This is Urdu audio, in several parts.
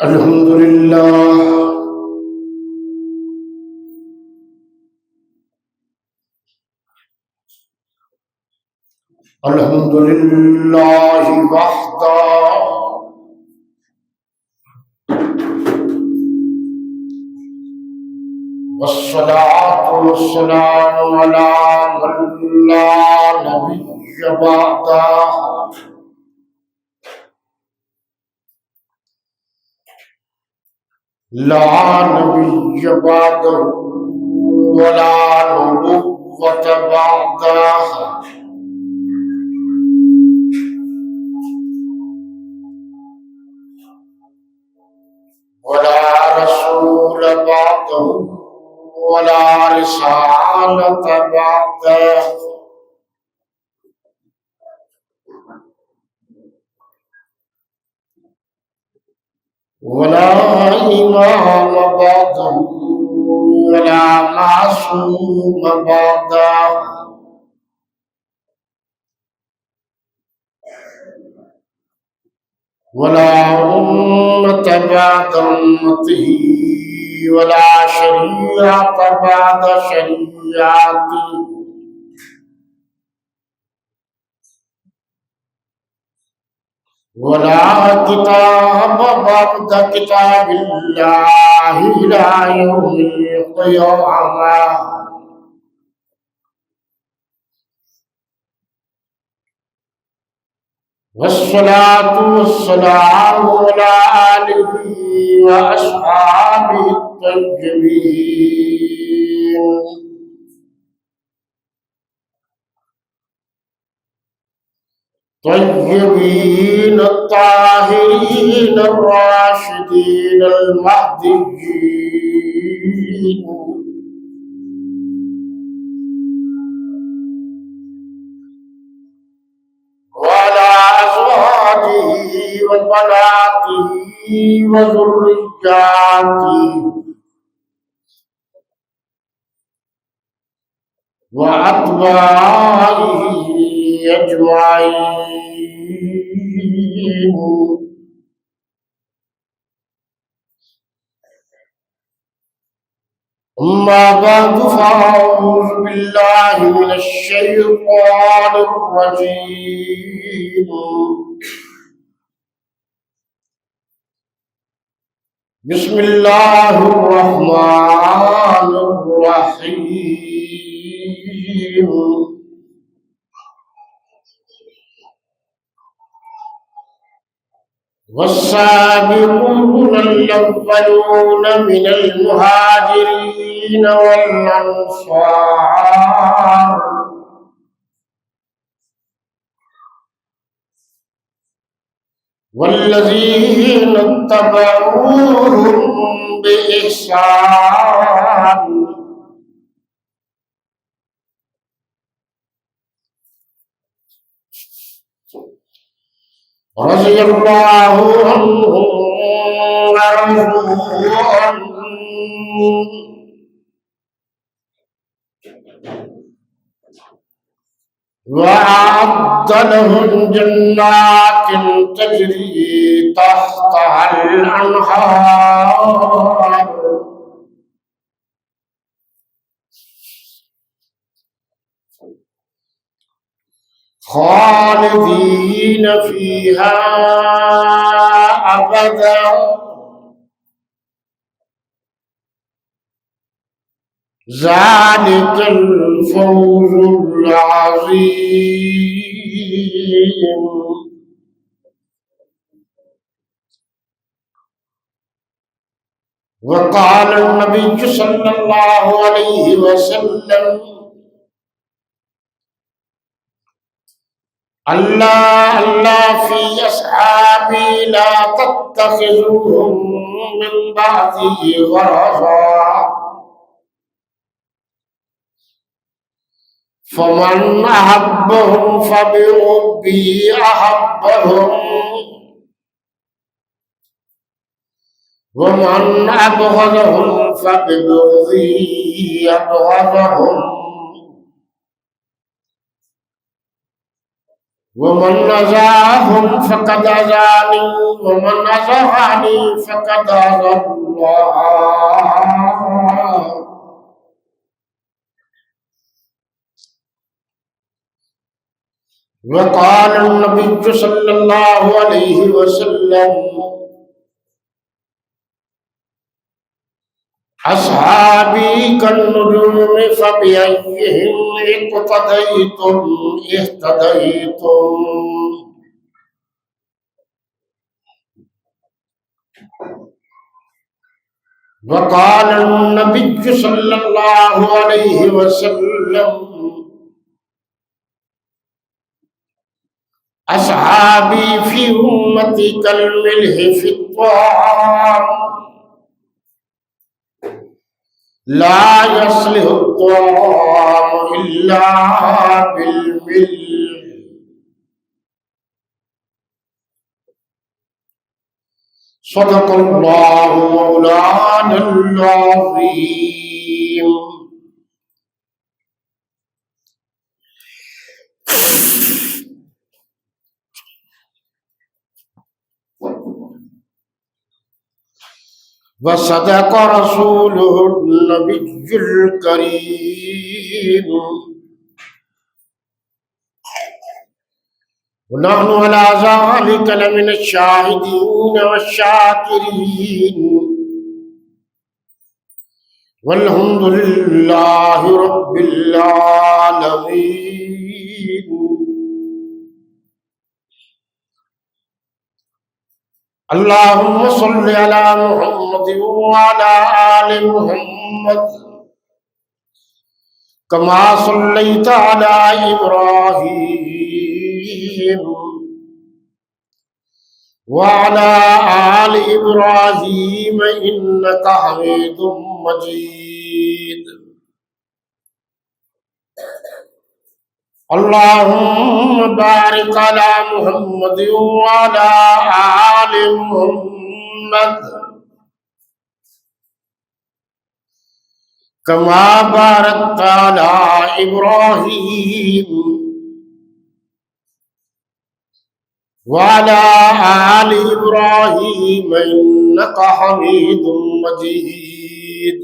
الحمد لله الحمد لله وحده والصلاة والسلام على من لا نبي بعده لا نبي بعده ولا نبوة بعده ولا رسول بعده ولا رسالة بعده ولا إمام بعده ولا معصوم بعده ولا أمة بعد أمته ولا شريعة بعد شريعته ولا كتاب بعد كتاب الله إلى يوم القيامة والصلاة والسلام على آله وأصحابه الطيبين الطاهرين الراشدين المهديين وعلى أزواجه وبناته وذرياته وأتباعه أجمعين أما بعد فأعوذ بالله من الشيطان الرجيم بسم الله الرحمن الرحيم والسابقون الأولون من المهاجرين والأنصار والذين اتبعوهم بإحسان رضي الله عنهم ورضوا عنه وأعد لهم جنات تجري تحتها الأنهار خالدين فيها أبدا ذلك الفوز العظيم وقال النبي صلى الله عليه وسلم الله في أصحابي لا تتخذوهم من بعدي غرضا فمن أحبهم فبحبي أحبهم ومن أبغضهم فببغضي أبغضهم ومن نزعهم فقد أذاني ومن نزعني فقد أذى الله. وقال النبي صلى الله عليه وسلم أصحابي كالنجوم فبأيهم اقتديتم اهتديتم. وقال النبي صلى الله عليه وسلم أصحابي في أمتي كالملح في الطعام لا يصلح الطعام إلا بالملح. صدق الله مولانا العظيم. وصدق رسوله النبي الكريم. ونحن على ذلك لمن الشاهدين والشاكرين والحمد لله رب العالمين. اللهم صل على محمد وعلى آل محمد كما صليت على إبراهيم وعلى آل إبراهيم إنك حميد مجيد. اللهم بارك على محمد وعلى آل محمد كما باركت على إبراهيم وعلى آل إبراهيم إنك حميد مجيد.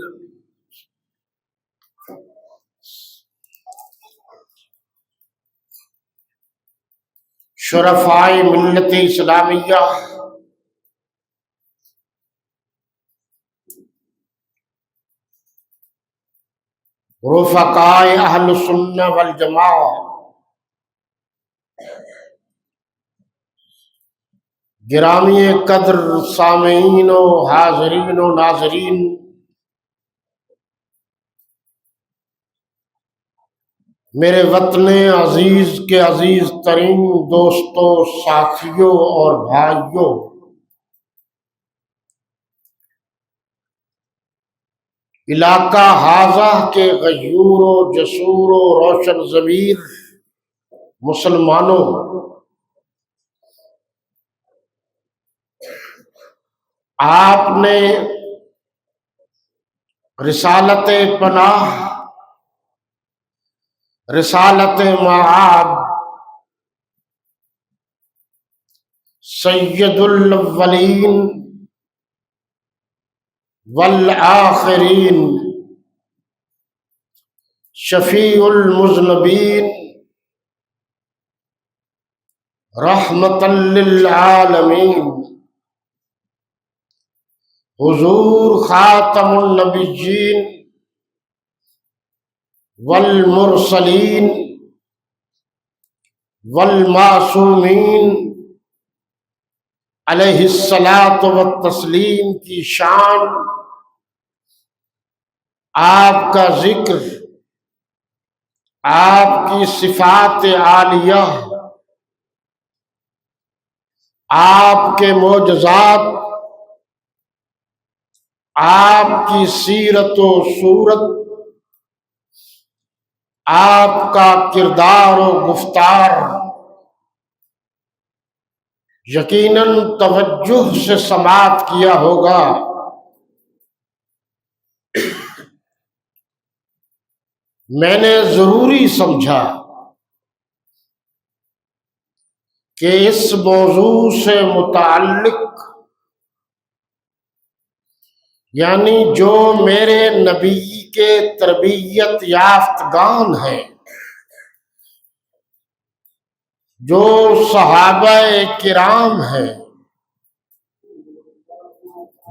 شرفائے ملت اسلامیہ، رفقائے اہل سنہ والجماعہ، گرامی قدر سامعین و حاضرین و ناظرین، میرے وطن عزیز کے عزیز ترین دوستوں، ساتھیوں اور بھائیوں، علاقہ حاضہ کے غیور و جسور و روشن ضمیر مسلمانوں، آپ نے رسالت پناہ، رسالت معاد، سید الاولین والآخرین، شفیع المذنبین، رحمۃ للعالمین، حضور خاتم النبیین والمرسلین والمعصومین علیہ الصلاۃ والتسلیم کی شان، آپ کا ذکر، آپ کی صفات عالیہ، آپ کے معجزات، آپ کی سیرت و صورت، آپ کا کردار و گفتار یقیناً توجہ سے سماعت کیا ہوگا۔ میں نے ضروری سمجھا کہ اس موضوع سے متعلق یعنی جو میرے نبی کے تربیت یافتگان ہیں، جو صحابہ کرام ہیں،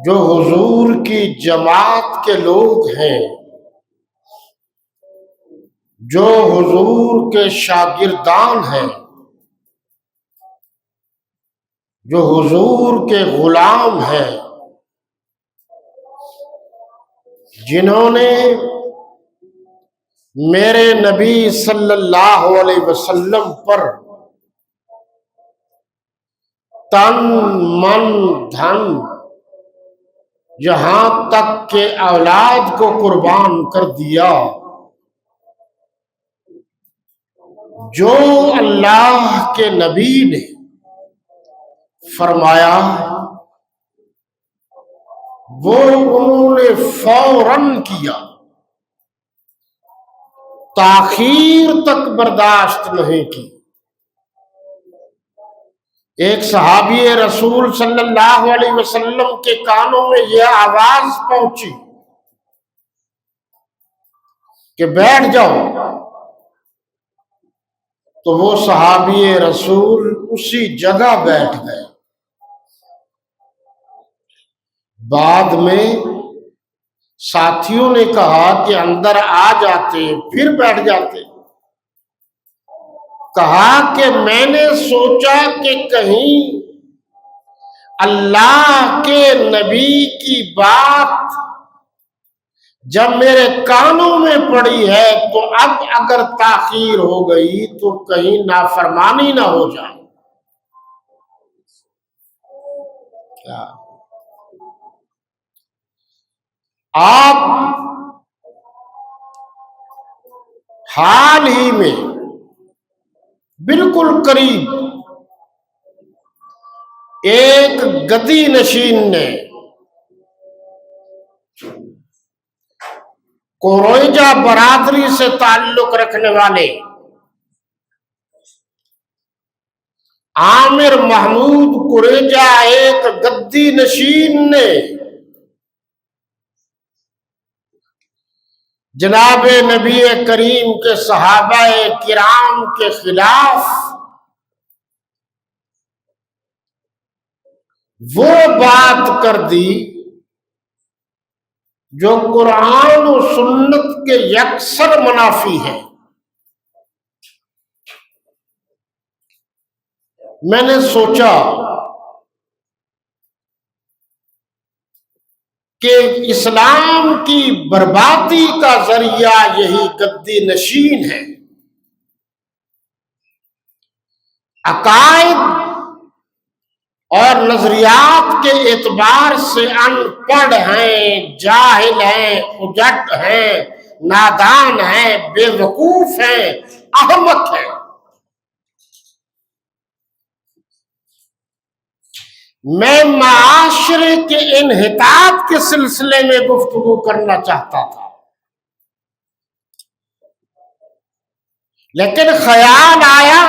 جو حضور کی جماعت کے لوگ ہیں، جو حضور کے شاگردان ہیں، جو حضور کے غلام ہیں، جنہوں نے میرے نبی صلی اللہ علیہ وسلم پر تن من دھن یہاں تک کہ اولاد کو قربان کر دیا، جو اللہ کے نبی نے فرمایا وہ انہوں نے فوراً کیا، تاخیر تک برداشت نہیں کی۔ ایک صحابی رسول صلی اللہ علیہ وسلم کے کانوں میں یہ آواز پہنچی کہ بیٹھ جاؤ، تو وہ صحابی رسول اسی جگہ بیٹھ گئے۔ بعد میں ساتھیوں نے کہا کہ اندر آ جاتے، پھر بیٹھ جاتے۔ کہا کہ میں نے سوچا کہ کہیں اللہ کے نبی کی بات جب میرے کانوں میں پڑی ہے تو اب اگر تاخیر ہو گئی تو کہیں نافرمانی نہ ہو جائے۔ آپ حال ہی میں بالکل قریب ایک گدی نشین نے کورویجا برادری سے تعلق رکھنے والے عامر محمود کوریجا ایک گدی نشین نے جناب نبی کریم کے صحابہ کرام کے خلاف وہ بات کر دی جو قرآن و سنت کے یکسر منافی ہے۔ میں نے سوچا کہ اسلام کی بربادی کا ذریعہ یہی گدی نشین ہے۔ عقائد اور نظریات کے اعتبار سے ان پڑھ ہیں، جاہل ہیں، اجٹ ہیں، نادان ہیں، بے وقوف ہیں، احمق ہیں۔ میں معاشرے کے انحطاط کے سلسلے میں گفتگو کرنا چاہتا تھا، لیکن خیال آیا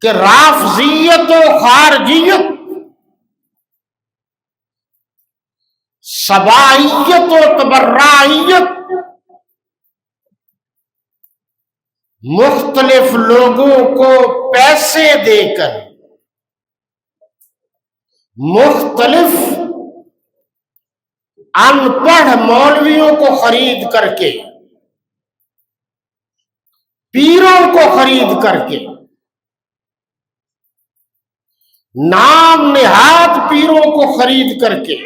کہ رافضیت و خارجیت، سبائیت و تبرعیت مختلف لوگوں کو پیسے دے کر، مختلف ان پڑھ مولویوں کو خرید کر کے، پیروں کو خرید کر کے، نام نہاد پیروں کو خرید کر کے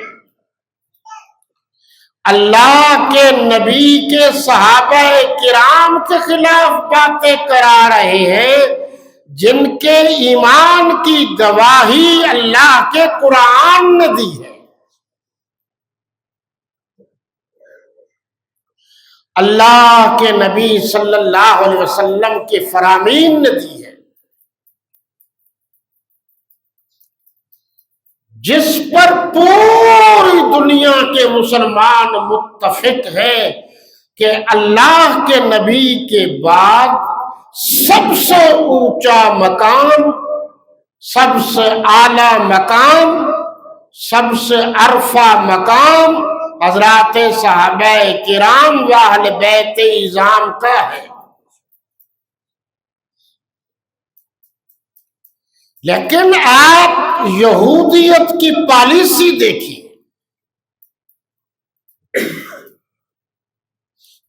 اللہ کے نبی کے صحابہ کرام کے خلاف باتیں کرا رہے ہیں، جن کے ایمان کی گواہی اللہ کے قرآن نے دی ہے، اللہ کے نبی صلی اللہ علیہ وسلم کے فرامین نے دی ہے، جس پر پوری دنیا کے مسلمان متفق ہیں کہ اللہ کے نبی کے بعد سب سے اونچا مقام، سب سے اعلی مقام، سب سے عرفہ مقام حضرات صحابہ کرام و اہل بیت اعظام کا ہے۔ لیکن آپ یہودیت کی پالیسی دیکھیے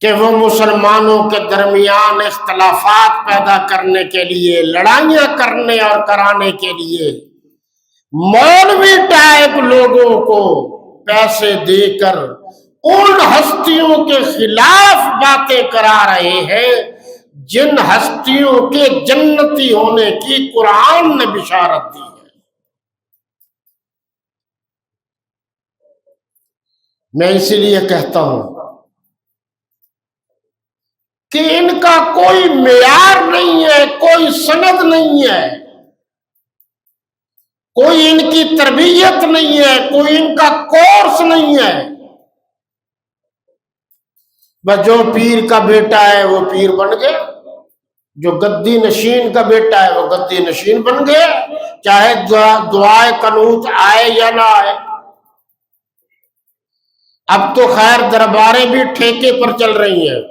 کہ وہ مسلمانوں کے درمیان اختلافات پیدا کرنے کے لیے، لڑائیاں کرنے اور کرانے کے لیے مولوی ٹائپ لوگوں کو پیسے دے کر ان ہستیوں کے خلاف باتیں کرا رہے ہیں جن ہستیوں کے جنتی ہونے کی قرآن نے بشارت دی ہے۔ میں اسی لیے کہتا ہوں کہ ان کا کوئی معیار نہیں ہے، کوئی سند نہیں ہے، کوئی ان کی تربیت نہیں ہے، کوئی ان کا کورس نہیں ہے۔ بس جو پیر کا بیٹا ہے وہ پیر بن گیا، جو گدی نشین کا بیٹا ہے وہ گدی نشین بن گیا، چاہے دعائے قنوت آئے یا نہ آئے۔ اب تو خیر درباریں بھی ٹھیکے پر چل رہی ہیں،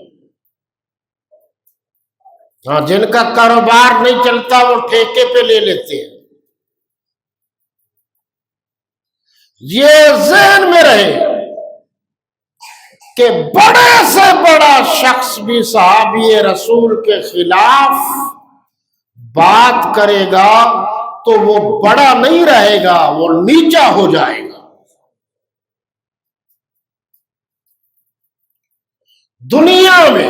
ہاں جن کا کاروبار نہیں چلتا وہ ٹھیکے پہ لے لیتے ہیں۔ یہ ذہن میں رہے کہ بڑے سے بڑا شخص بھی صحابی رسول کے خلاف بات کرے گا تو وہ بڑا نہیں رہے گا، وہ نیچا ہو جائے گا۔ دنیا میں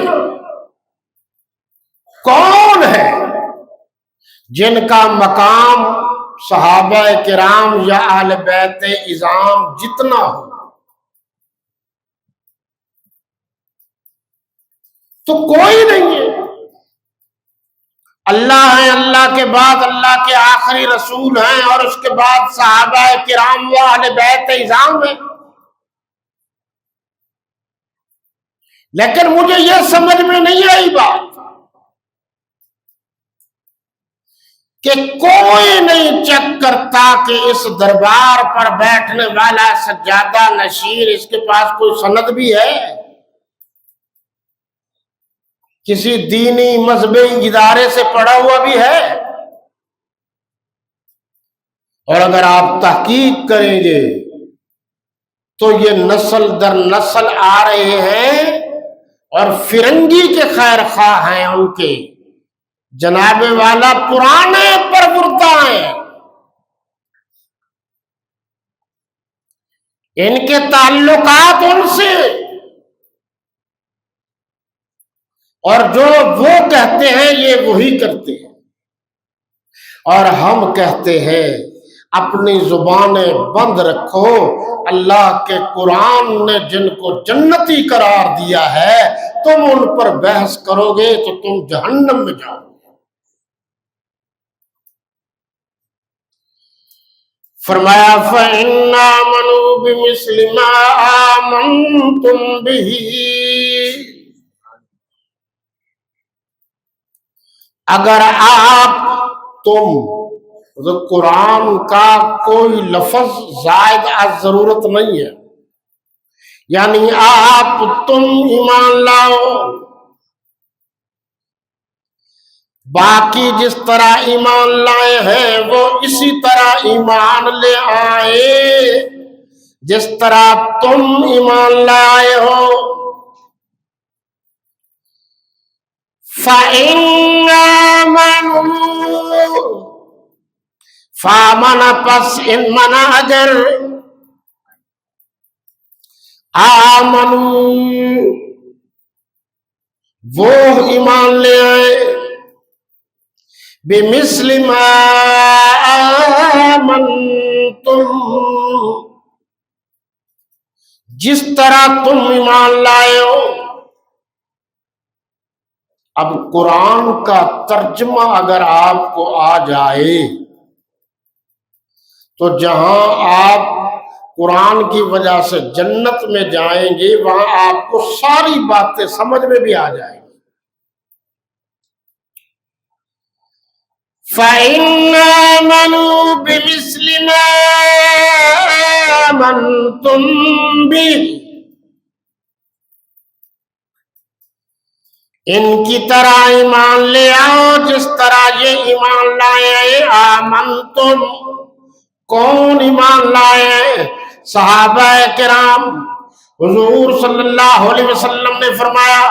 کون ہے جن کا مقام صحابہ کرام یا اہل بیت اعظام جتنا ہو؟ تو کوئی نہیں ہے۔ اللہ ہے، اللہ کے بعد اللہ کے آخری رسول ہیں، اور اس کے بعد صحابہ کرام و اہل بیت اعظام ہیں۔ لیکن مجھے یہ سمجھ میں نہیں آئی بات کہ کوئی نہیں چیک کرتا کہ اس دربار پر بیٹھنے والا سجادہ نشین اس کے پاس کوئی سند بھی ہے، کسی دینی مذہبی ادارے سے پڑھا ہوا بھی ہے۔ اور اگر آپ تحقیق کریں گے تو یہ نسل در نسل آ رہے ہیں اور فرنگی کے خیر خواہ ہیں، ان کے جناب والا پرانے پروردہ ہیں، ان کے تعلقات ان سے، اور جو وہ کہتے ہیں یہ وہی کرتے ہیں۔ اور ہم کہتے ہیں اپنی زبانیں بند رکھو، اللہ کے قرآن نے جن کو جنتی قرار دیا ہے تم ان پر بحث کرو گے تو تم جہنم میں جاؤ گے۔ فرمایا فَإِنَّ آمَنُوا بِمِثْلِ مَا آمَنْتُمْ بِهِ، اگر تم قرآن کا کوئی لفظ زائد از ضرورت نہیں ہے، یعنی تم ایمان لاؤ، باقی جس طرح ایمان لائے ہیں وہ اسی طرح ایمان لے آئے جس طرح تم ایمان لائے ہو۔ فَإِنَّ آمَنُوا، فَآمَنَ پس ان منا اگر آمنوا وہ ایمان لے آئے، بِمِثْلِ مَا آمَنْتُمْ جس طرح تم ایمان لائے ہو۔ اب قرآن کا ترجمہ اگر آپ کو آ جائے تو جہاں آپ قرآن کی وجہ سے جنت میں جائیں گے وہاں آپ کو ساری باتیں سمجھ میں بھی آ جائیں گی۔ فَإِنْ آمَنُوا بِمِثْلِ مَا آمَنْتُمْ بِهِ، ان کی طرح ایمان لے آؤ جس طرح یہ ایمان لائے ہیں۔ آمنتم، کون ایمان لائے ہیں؟ صحابہ کرام۔ حضور صلی اللہ علیہ وسلم نے فرمایا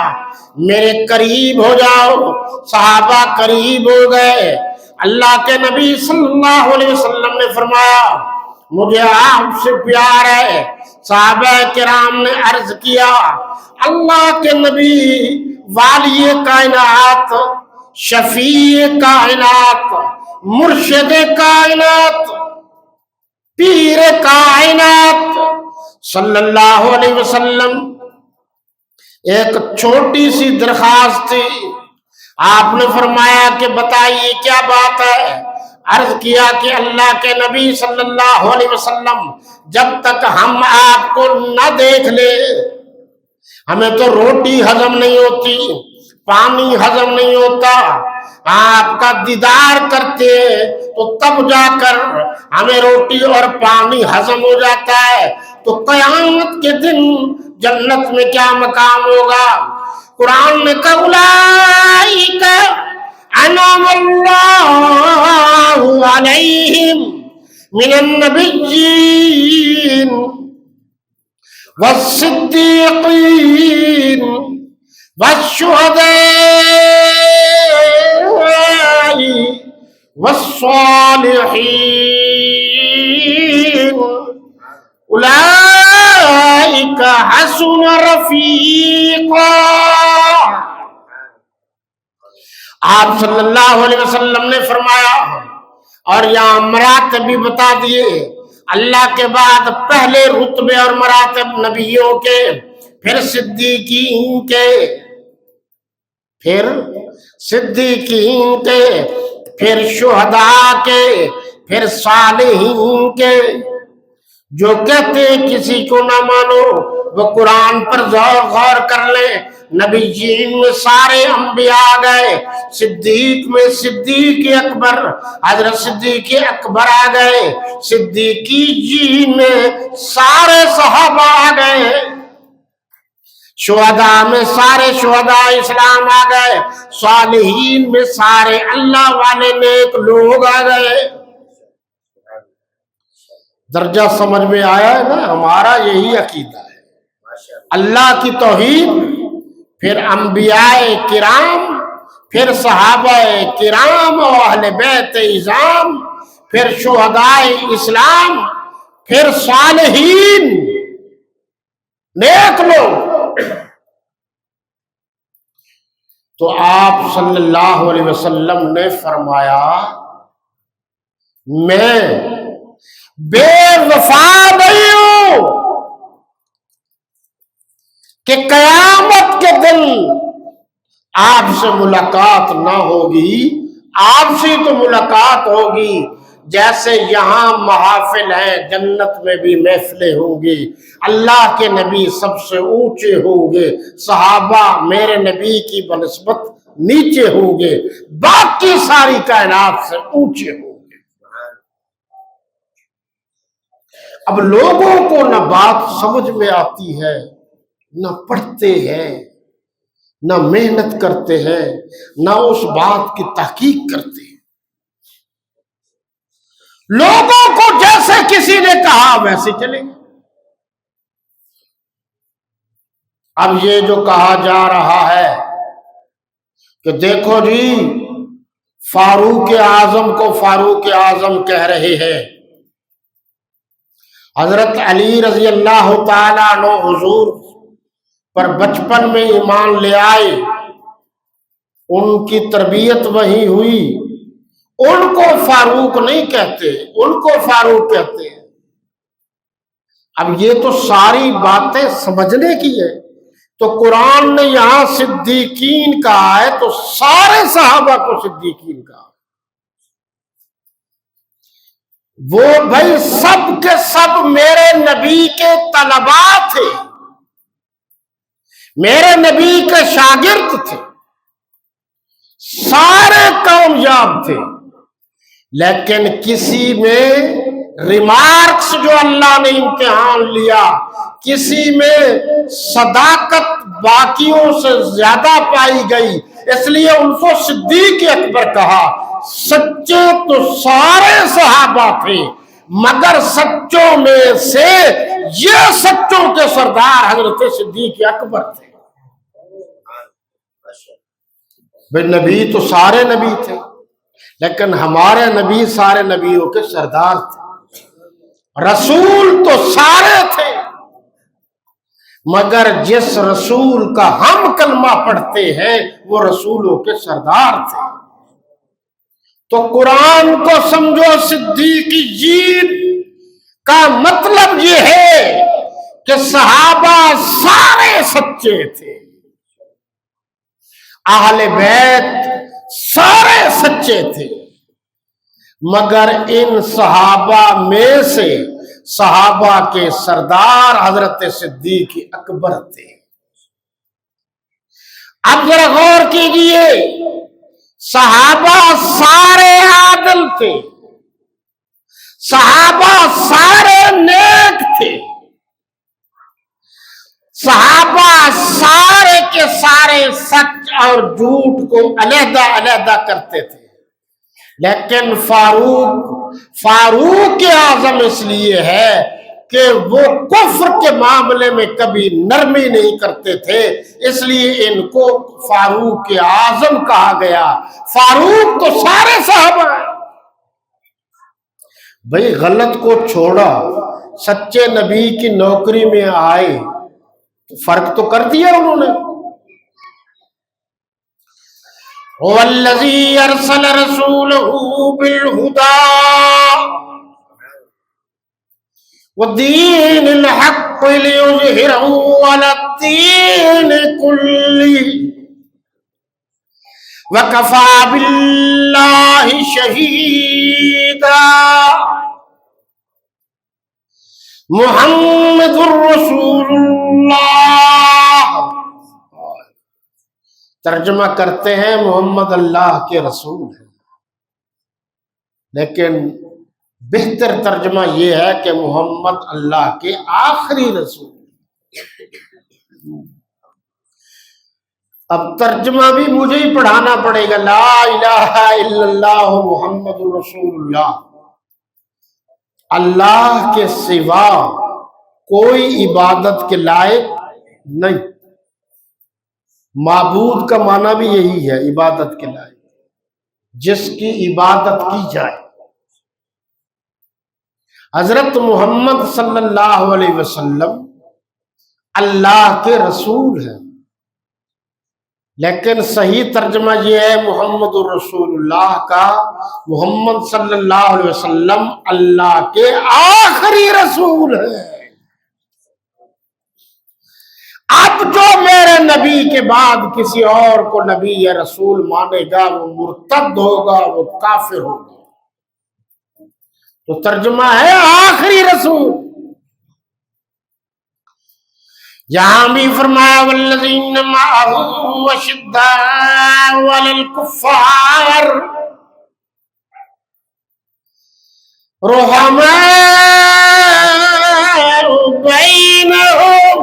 میرے قریب ہو جاؤ، صحابہ قریب ہو گئے۔ اللہ کے نبی صلی اللہ علیہ وسلم نے فرمایا مجھے آپ سے پیار ہے۔ صحابہ کرام نے عرض کیا اللہ کے نبی، والی کائنات، شفیع کائنات، مرشد کائنات، پیر کائنات صلی اللہ علیہ وسلم، ایک چھوٹی سی درخواست تھی۔ آپ نے فرمایا کہ بتائیے کیا بات ہے؟ عرض کیا کہ اللہ کے نبی صلی اللہ علیہ وسلم جب تک ہم آپ کو نہ دیکھ لے ہمیں تو روٹی ہضم نہیں ہوتی، پانی ہضم نہیں ہوتا۔ آپ کا دیدار کرتے تو تب جا کر ہمیں روٹی اور پانی ہضم ہو جاتا ہے۔ تو قیامت کے دن جنت میں کیا مقام ہوگا؟ قرآن نے کہا اولئک انعم اللہ علیہم من النبیین والصدیقین والشہداء والصالحین اولئک حسن رفیقا۔ آپ صلی اللہ علیہ وسلم نے فرمایا، اور یہاں مراتب بھی بتا دیے، اللہ کے بعد پہلے رتبے اور مراتب نبیوں کے، پھر صدیقین کے، پھر صدیقین کے، پھر شہداء کے، پھر صالحین کے۔ جو کہتے ہیں کسی کو نہ مانو وہ قرآن پر غور کر لیں۔ نبیین میں سارے انبیاء آ گئے، صدیق میں صدیق اکبر، حضرت صدیق اکبر آ گئے، صدیقین میں سارے صحابہ آ گئے، شہداء میں سارے شہداء اسلام آ گئے، صالحین میں سارے اللہ والے نیک لوگ آ گئے۔ درجہ سمجھ میں آیا ہے نا؟ ہمارا یہی عقیدہ ہے، اللہ کی توحید، پھر انبیاء کرام، پھر صحابہ کرام و اہل بیت اعظام، پھر شہداء اسلام، پھر صالحین نیک لوگ۔ تو آپ صلی اللہ علیہ وسلم نے فرمایا میں بے وفا نہیں ہوں کہ قیامت کے دن آپ سے ملاقات نہ ہوگی، آپ سے تو ملاقات ہوگی جیسے یہاں محافل ہیں، جنت میں بھی محفلیں ہوں گی، اللہ کے نبی سب سے اونچے ہوں گے، صحابہ میرے نبی کی بنسبت نیچے ہوں گے، باقی ساری کائنات سے اونچے ہوں گے۔ اب لوگوں کو نہ بات سمجھ میں آتی ہے، نہ پڑھتے ہیں، نہ محنت کرتے ہیں، نہ اس بات کی تحقیق کرتے ہیں۔ لوگوں کو جیسے کسی نے کہا ویسے چلیں گے۔ اب یہ جو کہا جا رہا ہے کہ دیکھو جی فاروق اعظم کو فاروق اعظم کہہ رہے ہیں، حضرت علی رضی اللہ تعالیٰ عنہ حضور پر بچپن میں ایمان لے آئے، ان کی تربیت وہی ہوئی، ان کو فاروق نہیں کہتے، ان کو فاروق کہتے ہیں۔ اب یہ تو ساری باتیں سمجھنے کی ہے، تو قرآن نے یہاں صدیقین کہا ہے تو سارے صحابہ کو صدیقین کہا۔ وہ بھائی سب کے سب میرے نبی کے طلباء تھے، میرے نبی کے شاگرد تھے، سارے کامیاب تھے۔ لیکن کسی میں ریمارکس جو اللہ نے امتحان لیا، کسی میں صداقت باقیوں سے زیادہ پائی گئی، اس لیے ان کو صدیق اکبر کہا۔ سچے تو سارے صحابہ تھے، مگر سچوں میں سے یہ سچوں کے سردار حضرت صدیق اکبر تھے۔ بھئی نبی تو سارے نبی تھے، لیکن ہمارے نبی سارے نبیوں کے سردار تھے۔ رسول تو سارے تھے، مگر جس رسول کا ہم کلمہ پڑھتے ہیں وہ رسولوں کے سردار تھے۔ تو قرآن کو سمجھو صدیقیین کا مطلب یہ ہے کہ صحابہ سارے سچے تھے، اہل بیت سارے سچے تھے، مگر ان صحابہ میں سے صحابہ کے سردار حضرت صدیق اکبر تھے۔ اب ذرا غور کیجئے، صحابہ سارے عادل تھے، صحابہ سارے نیک تھے، صحابہ سارے کے سارے سچ اور جھوٹ کو علیحدہ علیحدہ کرتے تھے، لیکن فاروق اعظم اس لیے ہے کہ وہ کفر کے معاملے میں کبھی نرمی نہیں کرتے تھے، اس لیے ان کو فاروق اعظم کہا گیا۔ فاروق تو سارے صحابہ ہیں۔ بھئی غلط کو چھوڑا، سچے نبی کی نوکری میں آئے تو فرق تو کر دیا انہوں نے۔ وَالَّذِي أَرْسَلَ رَسُولَهُ بِالْهُدَىٰ وَدِينِ الْحَقِّ لِيُظْهِرَهُ عَلَى الدِّينِ كُلِّهِ وَكَفَىٰ بِاللَّهِ شَهِيدًا۔ محمد رسول اللہ، ترجمہ کرتے ہیں محمد اللہ کے رسول ہیں، لیکن بہتر ترجمہ یہ ہے کہ محمد اللہ کے آخری رسول۔ اب ترجمہ بھی مجھے ہی پڑھانا پڑے گا، لا الہ الا اللہ محمد رسول اللہ، اللہ کے سوا کوئی عبادت کے لائق نہیں۔ معبود کا معنی بھی یہی ہے، عبادت کے لائق، جس کی عبادت کی جائے۔ حضرت محمد صلی اللہ علیہ وسلم اللہ کے رسول ہیں، لیکن صحیح ترجمہ یہ ہے محمد الرسول اللہ کا، محمد صلی اللہ علیہ وسلم اللہ کے آخری رسول ہیں۔ اب جو میرے نبی کے بعد کسی اور کو نبی یا رسول مانے گا وہ مرتد ہوگا، وہ کافر ہوگا۔ تو ترجمہ ہے آخری رسول۔ یہاں بھی فرمایا والذین معہ اشداء علی الکفار رحماء بینہم۔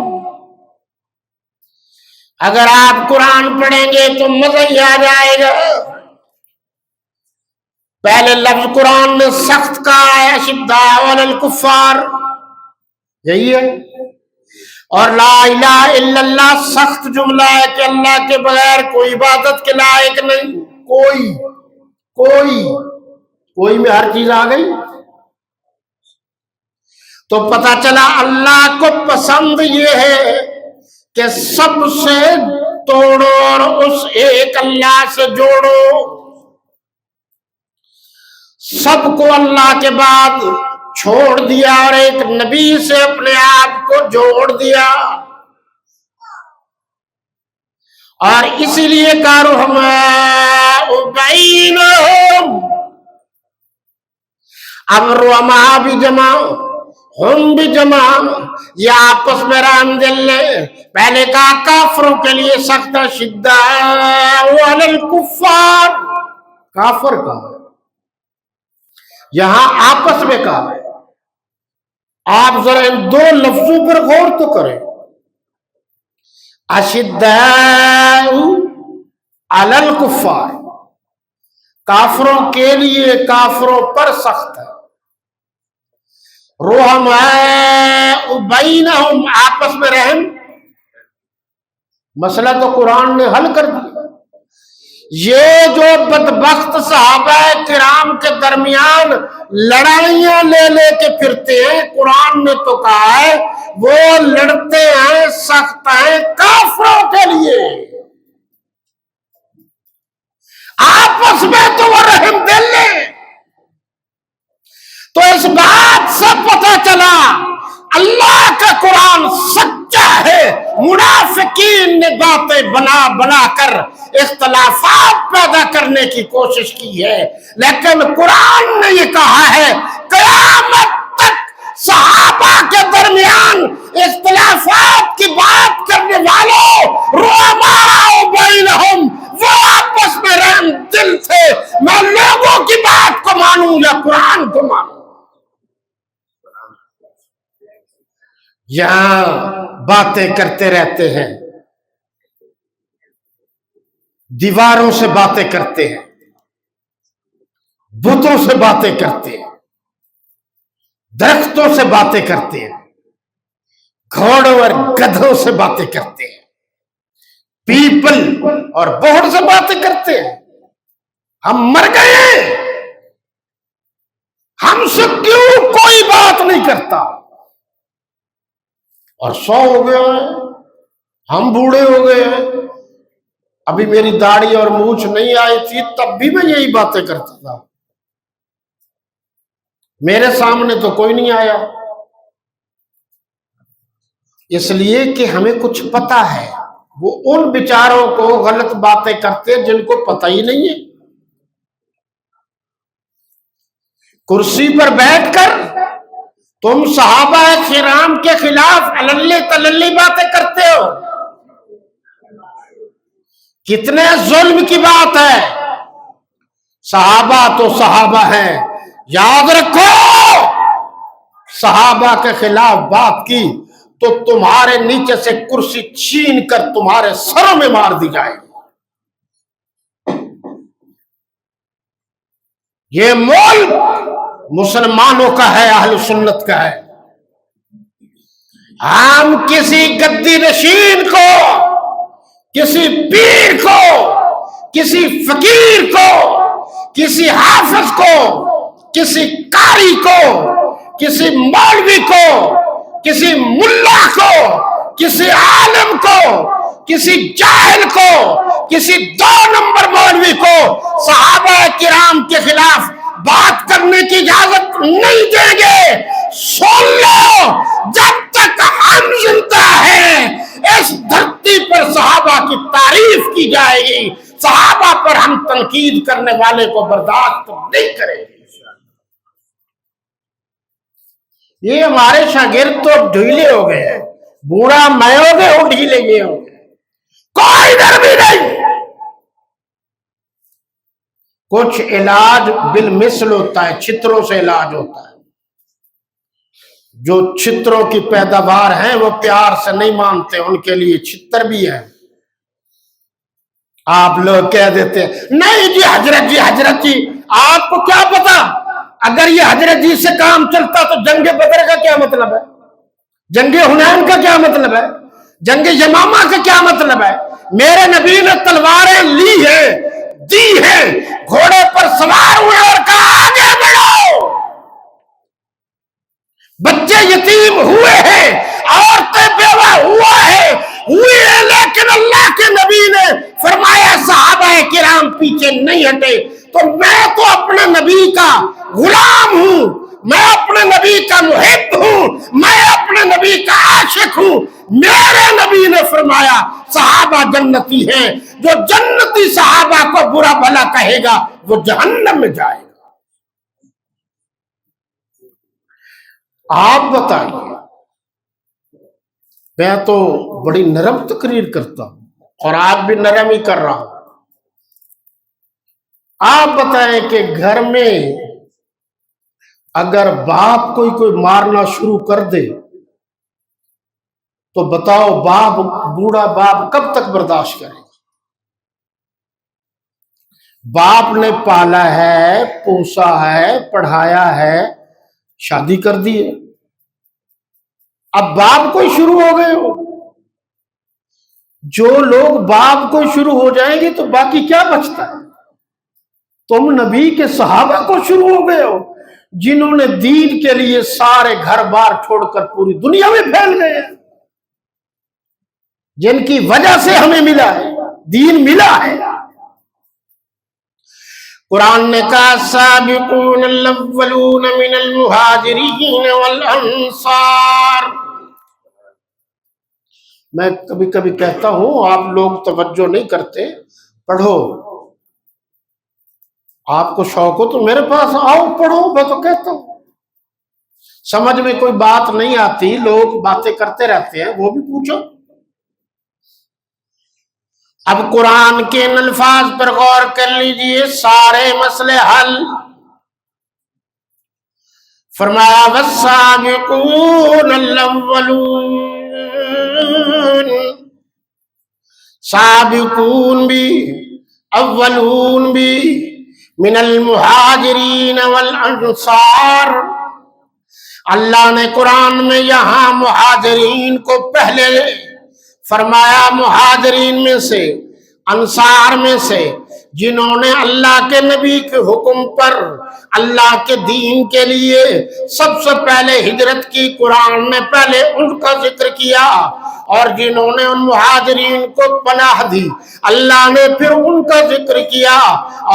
اگر آپ قرآن پڑھیں گے تو مزہ ہی آ جائے گا۔ پہلے لفظ قرآن نے سخت کہا ہے، اشداء علی الکفار، یہی ہے، اور لا الہ الا اللہ سخت جملہ ہے کہ اللہ کے بغیر کوئی عبادت کے لائق نہیں۔ کوئی میں ہر چیز آ گئی، تو پتہ چلا اللہ کو پسند یہ ہے کہ سب سے توڑو اور اس ایک اللہ سے جوڑو۔ سب کو اللہ کے بعد چھوڑ دیا اور ایک نبی سے اپنے آپ کو جوڑ دیا، اور اسی لیے رحماء بینہم۔ اب رحماء بھی جمع، ہم بھی جمع، یہ آپس میں رحم دل ہے۔ پہلے کہا کافروں کے لیے سخت، شداء علی الکفار، کافر کا یہاں آپس میں کہا ہے. آپ ذرا ان دو لفظوں پر غور تو کریں. اشداء علی الکفار، کافروں کے لیے کافروں پر سخت ہے. رحماء بینہم، آپس میں رحم. مسئلہ تو قرآن نے حل کر دیا. یہ جو بدبخت صحابہ کرام کے درمیان لڑائیاں لے لے کے پھرتے ہیں، قرآن نے تو کہا ہے وہ لڑتے ہیں، سخت ہیں کافروں کے لیے. آپس میں تو وہ رحم دل ہیں. تو اس بات سے پتہ چلا اللہ کا قرآن سچا ہے. منافقین نے باتیں بنا بنا کر اختلافات پیدا کرنے کی کوشش کی ہے، لیکن قرآن نے یہ کہا ہے قیامت تک صحابہ کے درمیان اختلافات کی بات کرنے والوں رحماء بینہم، وہ آپس میں رحم دل تھے. میں لوگوں کی بات کو مانوں یا قرآن کو مانوں؟ یہاں باتیں کرتے رہتے ہیں، دیواروں سے باتیں کرتے ہیں، بتوں سے باتیں کرتے ہیں، درختوں سے باتیں کرتے ہیں، گھوڑوں اور گدھوں سے باتیں کرتے ہیں، پیپل اور بوڑ سے باتیں کرتے ہیں. ہم مر گئے، ہم سے کیوں کوئی بات نہیں کرتا؟ اور 100 ہو گئے ہیں، ہم بوڑھے ہو گئے ہیں. ابھی میری داڑھی اور مونچھ نہیں آئی تھی تب بھی میں یہی باتیں کرتا تھا. میرے سامنے تو کوئی نہیں آیا، اس لیے کہ ہمیں کچھ پتا ہے. وہ ان بیچاروں کو غلط باتیں کرتے جن کو پتہ ہی نہیں ہے. کرسی پر بیٹھ کر تم صحابہ کرام کے خلاف عللی تللی باتیں کرتے ہو. کتنے ظلم کی بات ہے. صحابہ تو صحابہ ہیں، یاد رکھو. صحابہ کے خلاف بات کی تو تمہارے نیچے سے کرسی چھین کر تمہارے سروں میں مار دی جائے. یہ ملک مسلمانوں کا ہے، اہل سنت کا ہے. ہم کسی گدی نشین کو، کسی پیر کو، کسی فقیر کو، کسی حافظ کو، کسی قاری کو، کسی مولوی کو، کسی ملا کو، کسی عالم کو، کسی جاہل کو، کسی 2 نمبر مولوی کو صحابہ کرام کے خلاف بات کرنے کی اجازت نہیں دیں گے. سن لو، جب تک ہم زندہ ہیں اس دھرتی پر صحابہ کی تعریف کی جائے گی. صحابہ پر ہم تنقید کرنے والے کو برداشت نہیں کریں گے. یہ ہمارے شاگرد تو ڈھیلے ہو گئے ہیں. بوڑھا میں ہو گئے ہوں، ڈھیلے یہ ہو گئے. کوئی ڈر بھی نہیں. کچھ علاج بالمثل ہوتا ہے، چھتروں سے علاج ہوتا ہے. جو چھتروں کی پیداوار ہیں وہ پیار سے نہیں مانتے، ان کے لیے چھتر بھی ہے. آپ لوگ کہہ دیتے ہیں نہیں جی حضرت جی آپ کو کیا پتا، اگر یہ حضرت جی سے کام چلتا تو جنگ بدر کا کیا مطلب ہے، جنگ حنین کا کیا مطلب ہے، جنگ یمامہ کا کیا مطلب ہے. میرے نبی نے تلواریں لی ہیں، دی ہیں، گھوڑے پر سوار ہوئے اور کہا آگے بڑھو. بچے یتیم ہوئے ہیں، عورتیں بیوہ ہوا ہے ہوئی ہے، لیکن اللہ کے نبی نے فرمایا صحابہ کرام پیچھے نہیں ہٹے. تو میں تو اپنے نبی کا غلام ہوں، میں اپنے نبی کا محب ہوں، میں اپنے نبی کا عاشق ہوں. میرے نبی نے فرمایا صحابہ جنتی ہیں. جو جنتی صحابہ کو برا بھلا کہے گا وہ جہنم میں جائے گا. آپ بتائیے، میں تو بڑی نرم تقریر کرتا ہوں اور آپ بھی نرم ہی کر رہا ہوں. آپ بتائیں کہ گھر میں اگر باپ کوئی مارنا شروع کر دے تو بتاؤ باپ، بوڑھا باپ کب تک برداشت کرے گا؟ باپ نے پالا ہے، پوسا ہے، پڑھایا ہے، شادی کر دی ہے، اب باپ کوئی شروع ہو گئے ہو۔ جو لوگ باپ کو شروع ہو جائیں گے تو باقی کیا بچتا ہے؟ تم نبی کے صحابہ کو شروع ہو گئے ہو، جنہوں نے دین کے لیے سارے گھر بار چھوڑ کر پوری دنیا میں پھیل گئے ہیں، جن کی وجہ سے ہمیں ملا ہے، دین ملا ہے۔ قرآن نے کہا سابقون الاولون من المہاجرین والانصار۔ میں کبھی کبھی کہتا ہوں آپ لوگ توجہ نہیں کرتے، پڑھو، آپ کو شوق ہو تو میرے پاس آؤ پڑھو، میں تو کہتا ہوں۔ سمجھ میں کوئی بات نہیں آتی، لوگ باتیں کرتے رہتے ہیں، وہ بھی پوچھو۔ اب قرآن کے ان الفاظ پر غور کر لیجئے، سارے مسئلے حل۔ فرمایا والسابقون الاولون، سابقون بھی، اولون بھی، من المہاجرین والانصار۔ اللہ نے قرآن میں یہاں مہاجرین کو پہلے فرمایا، مہاجرین میں سے، انصار میں سے، جنہوں نے اللہ کے نبی کے حکم پر اللہ کے دین کے لیے سب سے پہلے ہجرت کی، قرآن نے پہلے ان کا ذکر کیا، اور جنہوں نے ان مہاجرین کو پناہ دی اللہ نے پھر ان کا ذکر کیا،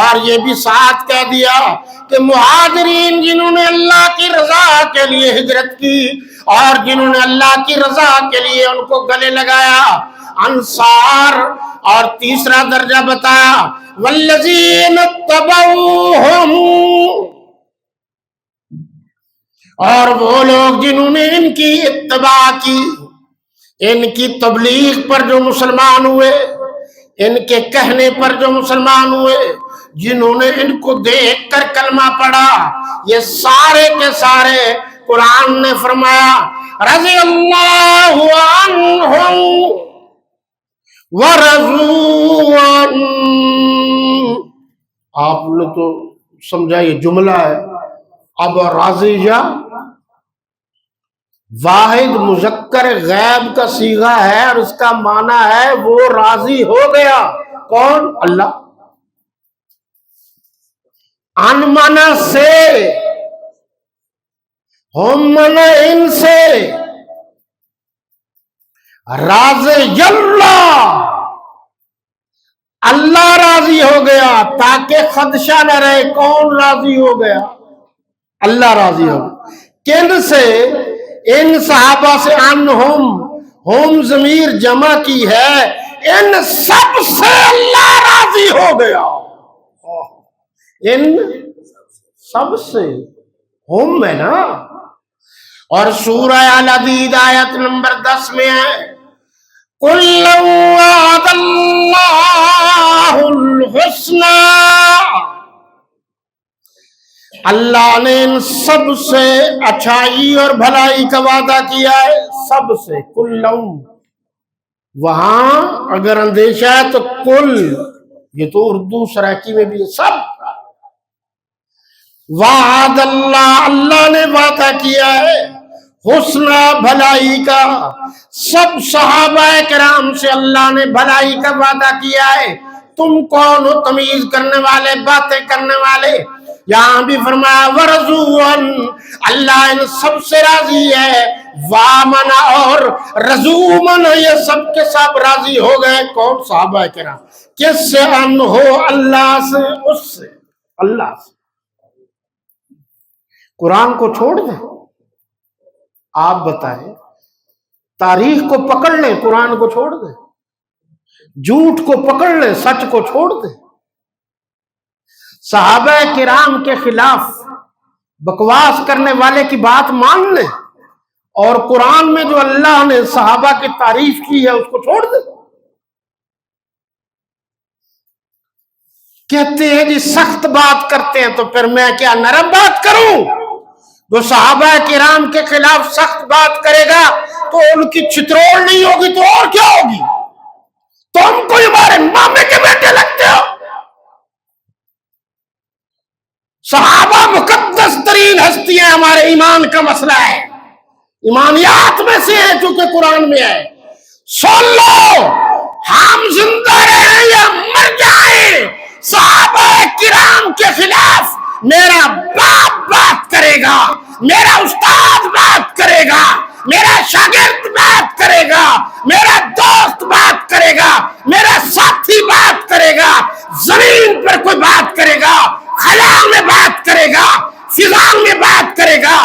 اور یہ بھی ساتھ کہہ دیا کہ مہاجرین جنہوں نے اللہ کی رضا کے لیے ہجرت کی اور جنہوں نے اللہ کی رضا کے لیے ان کو گلے لگایا، انصار۔ اور تیسرا درجہ بتایا والذین اتبعوہم، اور وہ لوگ جنہوں نے ان کی اتباع کی، ان کی تبلیغ پر جو مسلمان ہوئے، ان کے کہنے پر جو مسلمان ہوئے، جنہوں نے ان کو دیکھ کر کلمہ پڑھا، یہ سارے کے سارے قرآن نے فرمایا رضی اللہ عنہم ورضوا عنہ۔ آپ نے تو سمجھا یہ جملہ ہے۔ اب راضیہ واحد مذکر غیب کا صیغہ ہے، اور اس کا معنی ہے وہ راضی ہو گیا۔ کون؟ اللہ۔ ان منا سے، ہم منا ان سے، راضی اللہ، اللہ راضی ہو گیا تاکہ خدشہ نہ رہے۔ کون راضی ہو گیا؟ اللہ راضی ہو گیا۔ کن سے؟ ان صحابہ سے۔ ہم ضمیر جمع کی ہے، ان سب سے اللہ راضی ہو گیا، ان سب سے، ہم ہے نا۔ اور سورہ الحدید آیت نمبر 10 میں ہے قُلْ وَعَدَ اللَّهُ الْحُسْنَى، اللہ نے ان سب سے اچھائی اور بھلائی کا وعدہ کیا ہے، سب سے۔ کلم، وہاں اگر اندیشہ ہے تو کل، یہ تو اردو سرائکی میں بھی ہے، سب۔ وعد اللہ، اللہ نے وعدہ کیا ہے حسنہ، بھلائی کا۔ سب صحابہ کرام سے اللہ نے بھلائی کا وعدہ کیا ہے۔ تم کون ہو تمیز کرنے والے، باتیں کرنے والے؟ یہاں بھی فرمایا ورضوا عنہ، اللہ ان سب سے راضی ہے۔ وامنا اور رضومن، یہ سب کے سب راضی ہو گئے۔ کون؟ صحابہ کرام۔ کس سے؟ ان ہو، اللہ سے، اس سے، اللہ سے۔ قرآن کو چھوڑ دیں، آپ بتائیں، تاریخ کو پکڑ لیں، قرآن کو چھوڑ دیں، جھوٹ کو پکڑ لیں، سچ کو چھوڑ دیں، صحابہ کرام کے خلاف بکواس کرنے والے کی بات مان لیں، اور قرآن میں جو اللہ نے صحابہ کی تعریف کی ہے اس کو چھوڑ دیں۔ کہتے ہیں جی سخت بات کرتے ہیں تو پھر میں کیا نرم بات کروں؟ جو صحابہ کرام کے خلاف سخت بات کرے گا تو ان کی چتروڑ نہیں ہوگی تو اور کیا ہوگی؟ تم کو ہمارے مامے کے بیٹے لگتے ہو؟ صحابہ مقدس ترین ہستیاں، ہمارے ایمان کا مسئلہ ہے، ایمانیات میں سے ہے، چونکہ قرآن میں ہے۔ سن لو، ہم زندہ رہیں یا مر جائیں، صحابہ کرام کے خلاف میرا باپ بات کرے گا، میرا استاد بات کرے گا، میرا شاگرد بات کرے گا، میرا دوست بات کرے گا، میرا ساتھی بات کرے گا، زمین پر کوئی بات کرے گا، خلا میں بات کرے گا، فضا میں بات کرے گا،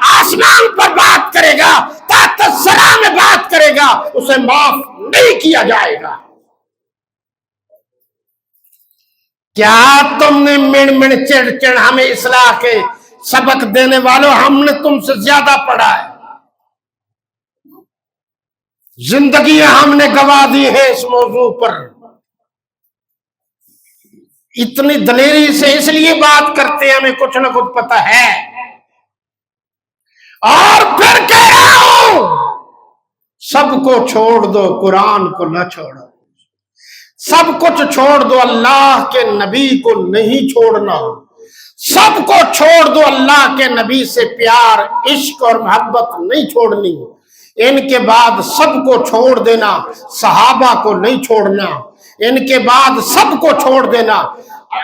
آسمان پر بات کرے گا، تحت الثری میں بات کرے گا، اسے معاف نہیں کیا جائے گا۔ کیا تم نے مڑ مڑ چڑ چڑ ہمیں اصلاح کے سبق دینے والوں، ہم نے تم سے زیادہ پڑھا ہے، زندگیاں ہم نے گوا دی ہے اس موضوع پر۔ اتنی دلیری سے اس لیے بات کرتے ہیں، ہمیں کچھ نہ کچھ پتہ ہے۔ اور پھر کہہ رہا ہوں، سب کو چھوڑ دو، قرآن کو نہ چھوڑو، سب کچھ چھوڑ دو، اللہ کے نبی کو نہیں چھوڑنا، سب کو چھوڑ دو، اللہ کے نبی سے پیار، عشق اور محبت نہیں چھوڑنی، ان کے بعد سب کو چھوڑ دینا، صحابہ کو نہیں چھوڑنا، ان کے بعد سب کو چھوڑ دینا،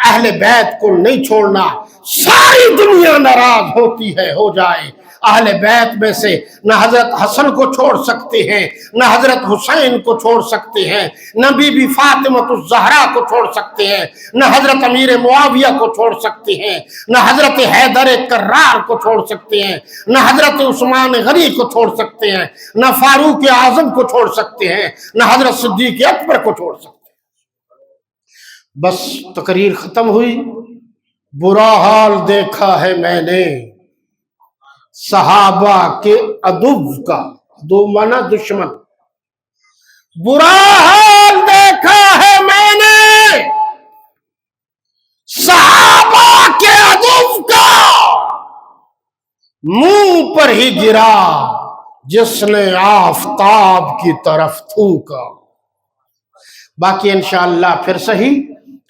اہل بیت کو نہیں چھوڑنا۔ ساری دنیا ناراض ہوتی ہے، ہو جائے، اہل بیت میں سے نہ حضرت حسن کو چھوڑ سکتے ہیں، نہ حضرت حسین کو چھوڑ سکتے ہیں، نہ بی بی فاطمہ الزہرا کو چھوڑ سکتے ہیں، نہ حضرت امیر معاویہ کو چھوڑ سکتے ہیں، نہ حضرت حیدر کرار کو چھوڑ سکتے ہیں، نہ حضرت عثمان غنی کو چھوڑ سکتے ہیں، نہ فاروق اعظم کو چھوڑ سکتے ہیں، نہ حضرت صدیق اکبر کو چھوڑ سکتے ہیں۔ بس تقریر ختم ہوئی۔ برا حال دیکھا ہے میں نے صحابہ کے عدو کا، عدو مانا دشمن، برا حال دیکھا ہے میں نے صحابہ کے عدو کا، منہ پر ہی گرا جس نے آفتاب کی طرف تھوکا۔ باقی انشاءاللہ پھر صحیح،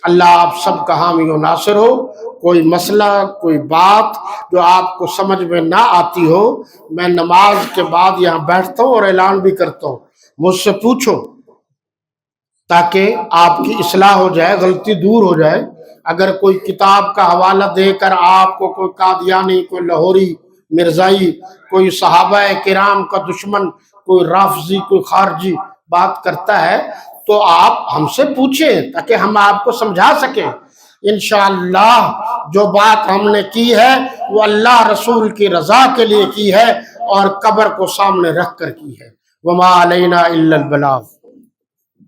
اللہ آپ سب کا حامی و ناصر ہو۔ کوئی مسئلہ، کوئی بات جو آپ کو سمجھ میں نہ آتی ہو، میں نماز کے بعد یہاں بیٹھتا ہوں اور اعلان بھی کرتا ہوں، مجھ سے پوچھو تاکہ آپ کی اصلاح ہو جائے، غلطی دور ہو جائے۔ اگر کوئی کتاب کا حوالہ دے کر آپ کو کوئی قادیانی، کوئی لاہوری، مرزائی، کوئی صحابہ کرام کا دشمن، کوئی رافضی، کوئی خارجی بات کرتا ہے تو آپ ہم سے پوچھیں تاکہ ہم آپ کو سمجھا سکیں۔ انشاءاللہ جو بات ہم نے کی ہے وہ اللہ رسول کی رضا کے لیے کی ہے اور قبر کو سامنے رکھ کر کی ہے۔ وما علینا الا البلاغ۔